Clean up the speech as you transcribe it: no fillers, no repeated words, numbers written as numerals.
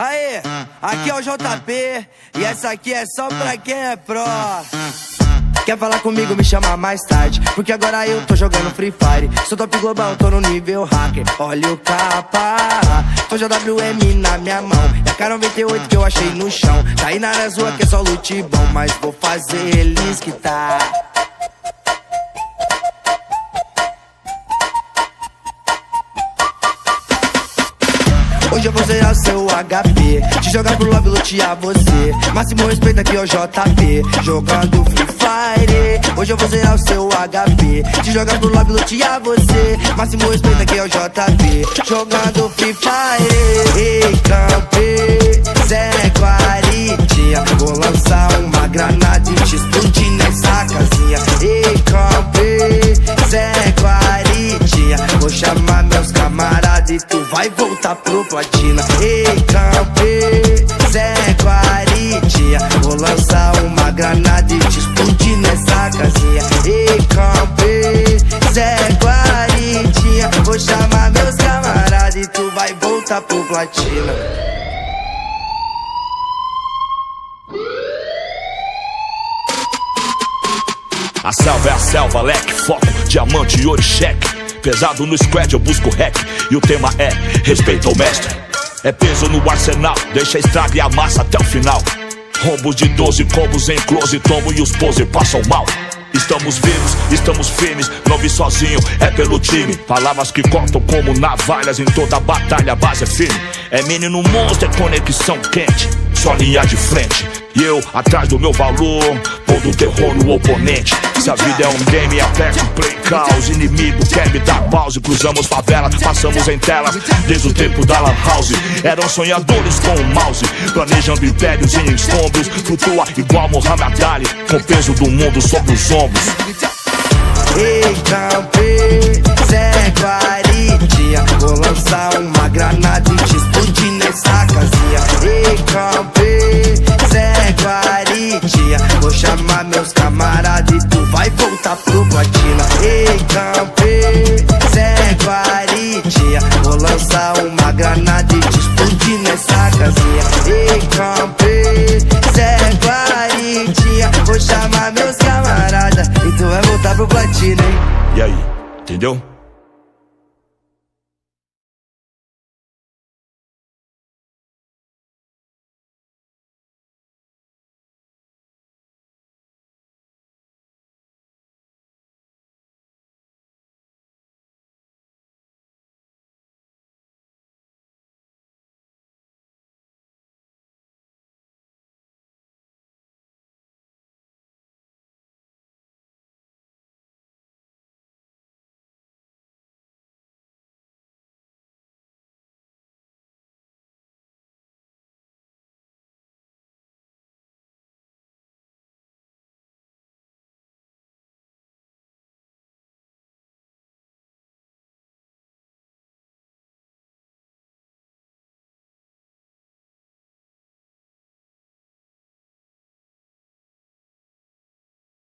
Aê, aqui é o JP e essa aqui é só pra quem é pró. Quer falar comigo, me chama mais tarde, porque agora eu tô jogando Free Fire. Sou top global, tô no nível hacker. Olha o capa, tô JWM na minha mão. E a K98 que eu achei no chão. Tá aí na rua que é só loot bom, mas vou fazer eles quitar. Hoje eu vou zerar seu HP, te jogar pro lobby, lutear você. Máximo respeito aqui é o JP, jogando Free Fire. Hoje eu vou zerar o seu HP, te jogar pro lobby, lutear você. Máximo respeito aqui é o JP, jogando Free Fire. Ei, campe, Zé Guaritinha, vou lançar uma granada e te explodir nessa casinha. Ei, campe, Zé Guaritinha, vou chamar meus camaradas e tu vai voltar pro platina. Ei, campe, Zé Guaritinha, vou lançar uma granada e te explodir nessa casinha. Ei, campe, Zé Guaritinha, vou chamar meus camaradas e tu vai voltar pro platina. A selva é a selva, leque, foco, diamante, ouro e cheque. Pesado no squad eu busco hack, e o tema é respeito ao mestre. É peso no arsenal, deixa a estraga e amassa até o final. Rombos de 12 combos em close, tombo e os pose passam mal. Estamos vivos, estamos firmes, não vi sozinho, é pelo time. Palavras que cortam como navalhas, em toda batalha a base é firme. É menino monstro, é conexão quente, só linha de frente. E eu, atrás do meu valor, pondo terror no oponente. Se a vida é um game, aperta o play caos. Inimigo quer me dar pause, cruzamos favela, passamos em tela. Desde o tempo da lan house, eram sonhadores com o mouse, planejando impérios em escombros. Flutua igual Muhammad Ali, com o peso do mundo sobre os ombros. Ei, campe, Zé Guaritinha, vou lançar uma granada e te explodir nessa casinha. Ei, campe, Zé Guaritinha, vou chamar meus camaradas e tu vai voltar pro platina. Ei, campe, Zé Guaritinha, vou lançar uma granada e te explodir nessa casinha. Ei, campe, Zé Guaritinha, vou chamar meus camaradas e tu vai voltar pro platina, hein? E aí, entendeu?